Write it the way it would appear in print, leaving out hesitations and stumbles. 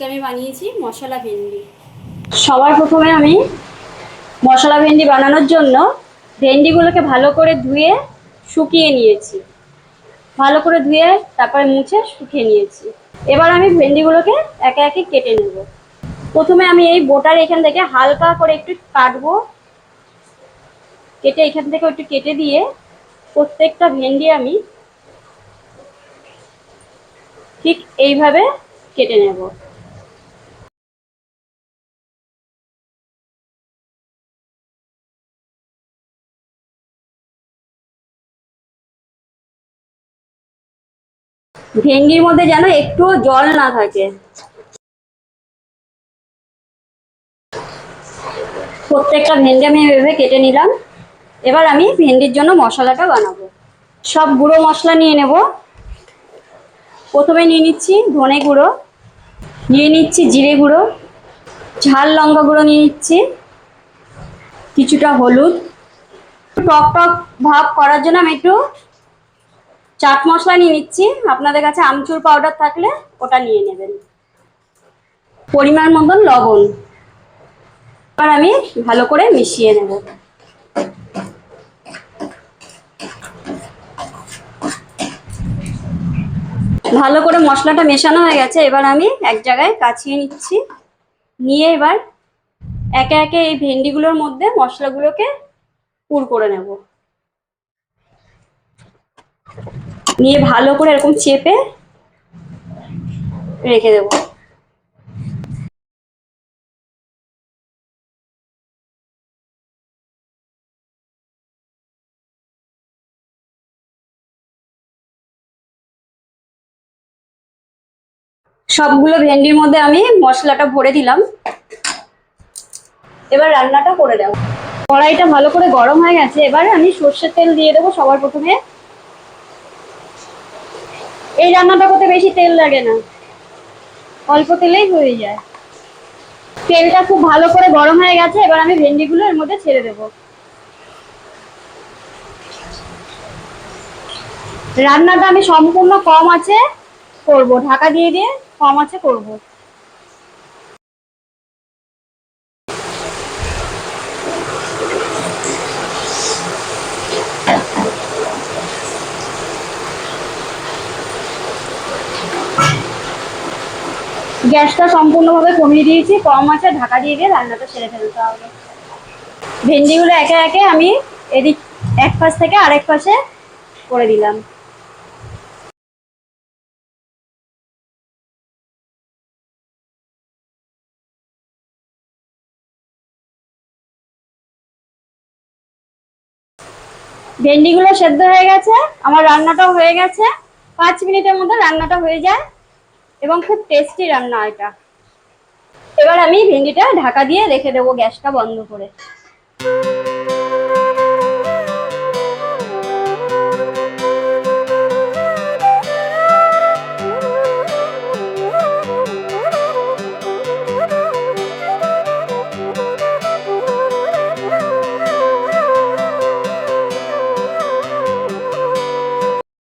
আজকে আমি বানিয়েছি মশলা ভেন্ডি। সবার প্রথমে আমি মশলা ভেন্ডি বানানোর জন্য ভেন্ডিগুলোকে ভালো করে ধুয়ে শুকিয়ে নিয়েছি। ভালো করে ধুয়ে তারপরে মুছে শুকিয়ে নিয়েছি। এবার আমি ভেন্ডিগুলোকে একে একে কেটে নেব। প্রথমে আমি এই বোটার এখান থেকে হালকা করে একটু কাটবো। কেটে এখান থেকে একটু কেটে দিয়ে প্রত্যেকটা ভেন্ডি আমি ঠিক এইভাবে কেটে নেব। ভেন্ডির মধ্যে যেন একটু জল না থাকে। প্রত্যেকটা ভেন্ডি আমি এভাবে কেটে নিলাম। এবার আমি ভেন্ডির জন্য মশলাটা বানাবো। সব গুঁড়ো মশলা নিয়ে নেব। প্রথমে নিয়ে নিচ্ছি ধনে গুঁড়ো, নিয়ে নিচ্ছি জিরে গুঁড়ো, ঝাল লঙ্কা গুঁড়ো নিয়ে নিচ্ছি, কিছুটা হলুদ। টক টক ভাব করার জন্য আমি একটু চাট মশলা নিয়ে নিচ্ছি। আপনাদের কাছে আমচুর পাউডার থাকলে ওটা নিয়ে নেবেন। পরিমাণ মতন লবণ। এবার আমি ভালো করে মিশিয়ে নেব। ভালো করে মশলাটা মেশানো হয়ে গেছে। এবার আমি এক জায়গায় কাছিয়ে নিচ্ছি। নিয়ে এবার একে একে এই ভেন্ডিগুলোর মধ্যে মশলাগুলোকে পুর করে নেব। নিয়ে ভালো করে এরকম চেপে রেখে দেব। সবগুলো ভেন্ডির মধ্যে আমি মশলাটা ভরে দিলাম। এবার রান্নাটা করে দেব। কড়াইটা ভালো করে গরম হয়ে গেছে। এবার আমি সর্ষের তেল দিয়ে দেবো সবার প্রথমে। এই রান্নাটা করতে বেশি তেল লাগে না, অল্প তেলেই হয়ে যায়। তেলটা খুব ভালো করে গরম হয়ে গেছে। এবার আমি ভেন্ডিগুলো এর মধ্যে ছেড়ে দেবো। রান্নাটা আমি সম্পূর্ণ কম আঁচে করব, ঢাকা দিয়ে দিয়ে কম আঁচে করব। গ্যাসটা সম্পূর্ণভাবে কমিয়ে দিয়েছি। কম আঁচে ঢাকা দিয়ে দিয়ে রান্নাটা সেরে ফেলতে হবে। ভেন্ডিগুলো একে একে আমি এদিক এক পাশ থেকে আরেক পাশে করে দিলাম। ভেন্ডিগুলো সেদ্ধ হয়ে গেছে, আমার রান্নাটাও হয়ে গেছে। 5 মিনিটের মধ্যে রান্নাটা হয়ে যায় এবং খুব টেস্টি রান্না এটা। এবার আমি ভেন্ডিটা ঢাকা দিয়ে রেখে দেবো গ্যাসটা বন্ধ করে।